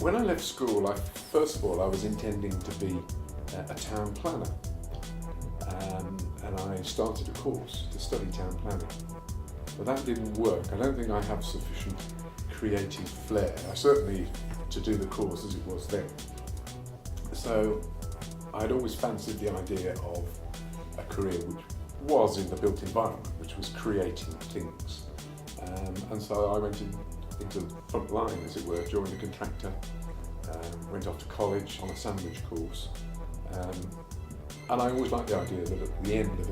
When I left school, first of all, I was intending to be a town planner. And I started a course to study town planning. But that didn't work. I don't think I have sufficient creative flair, certainly to do the course as it was then. So I'd always fancied the idea of a career which was in the built environment, which was creating things. And so I went into the front line, as it were, joined a contractor, went off to college on a sandwich course. And I always liked the idea that at the end of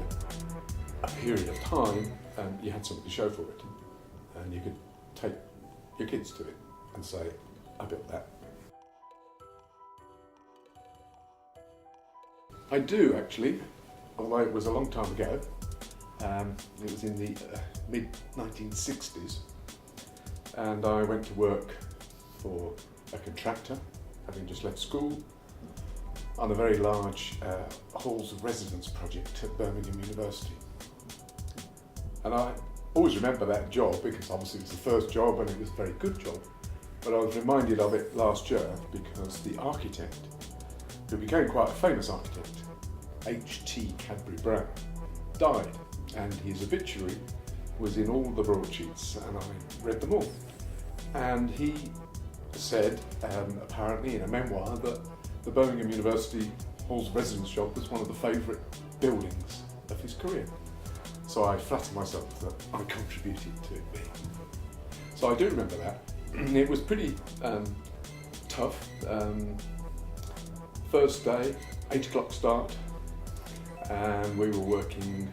a period of time, you had something to show for it. And you could take your kids to it and say, I built that. I do actually, although it was a long time ago. It was in the mid-1960s, and I went to work for a contractor, having just left school, on a very large halls of residence project at Birmingham University. And I always remember that job because obviously it was the first job and it was a very good job, but I was reminded of it last year because the architect, who became quite a famous architect, H.T. Brown, died, and his obituary was in all the broadsheets, and I read them all. And he said, apparently in a memoir, that the Birmingham University Halls of Residence job was one of the favourite buildings of his career. So I flatter myself that I contributed to it being. So I do remember that. It was pretty tough. First day, 8 o'clock start, and we were working.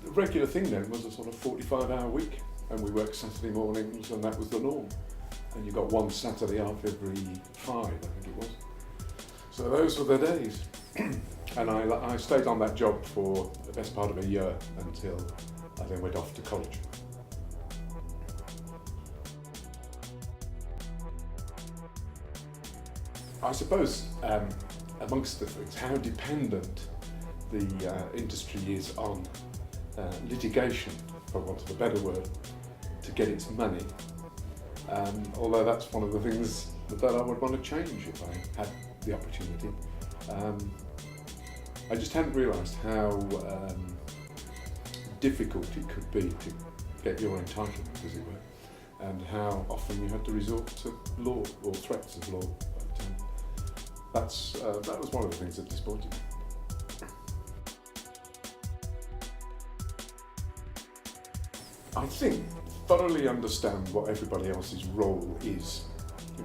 The regular thing then was a sort of 45-hour week, and we worked Saturday mornings, and that was the norm. And you got one Saturday off every 5, I think it was. So those were the days. And I stayed on that job for the best part of a year until I then went off to college. I suppose amongst the things, how dependent the industry is on litigation, for want of a better word, to get its money. Although that's one of the things that I would want to change if I had the opportunity. I just hadn't realised how difficult it could be to get your entitlement, as it were, and how often you had to resort to law or threats of law. But that was one of the things that disappointed me. I think thoroughly understand what everybody else's role is,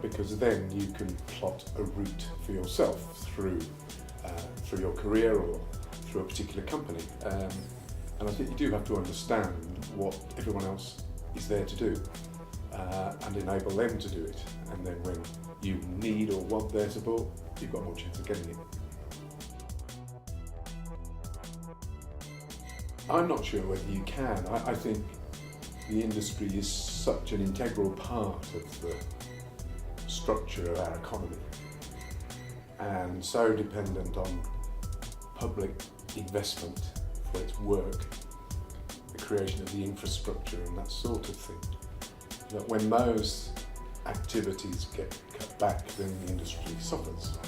because then you can plot a route for yourself through your career or through a particular company. And I think you do have to understand what everyone else is there to do and enable them to do it. And then when you need or want their support, you've got more chance of getting it. I'm not sure whether you can. I think the industry is such an integral part of the structure of our economy, and so dependent on public investment for its work, the creation of the infrastructure and that sort of thing, that when those activities get cut back, then the industry suffers.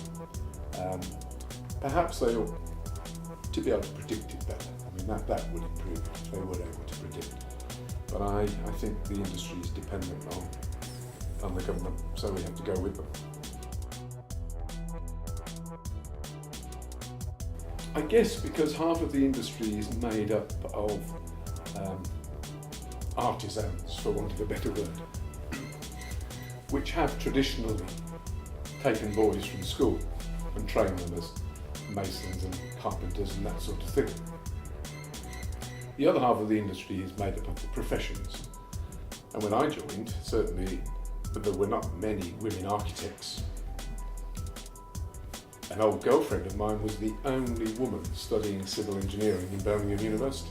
Perhaps they ought to be able to predict it better. I mean, that would improve if they were able to predict. But I think the industry is dependent on the government, so we have to go with them. I guess because half of the industry is made up of artisans, for want of a better word, which have traditionally taken boys from school and trained them as masons and carpenters and that sort of thing. The other half of the industry is made up of the professions. And when I joined, certainly there were not many women architects. An old girlfriend of mine was the only woman studying civil engineering in Birmingham University,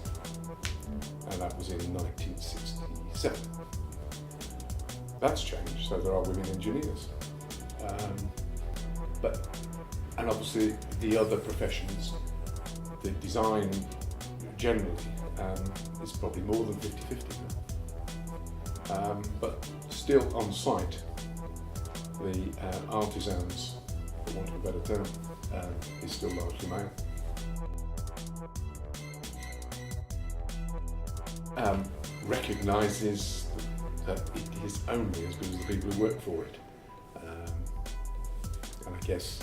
and that was in 1967. That's changed, so there are women engineers. And obviously the other professions, the design generally, is probably more than 50-50 now. But still on site, the artisans, for want of a better term, is still largely male. Recognises that it is only as good as the people who work for it. And I guess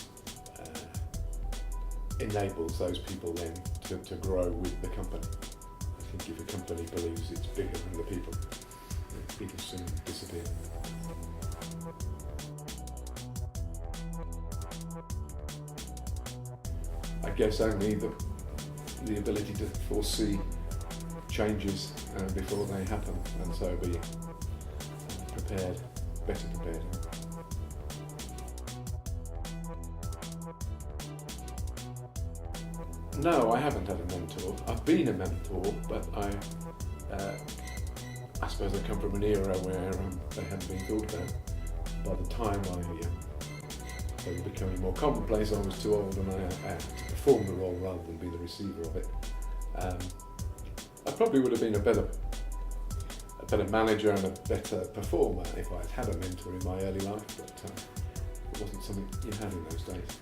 enables those people then to grow with the company. I think if a company believes it's bigger than the people, it'll soon disappear. I guess only the ability to foresee changes before they happen, and so be prepared, better prepared. No, I haven't had a mentor. I've been a mentor, but I suppose I come from an era where they hadn't been thought about. By the time they were becoming more commonplace, I was too old and I had to perform the role rather than be the receiver of it. I probably would have been a better manager and a better performer if I'd had a mentor in my early life, but it wasn't something you had in those days.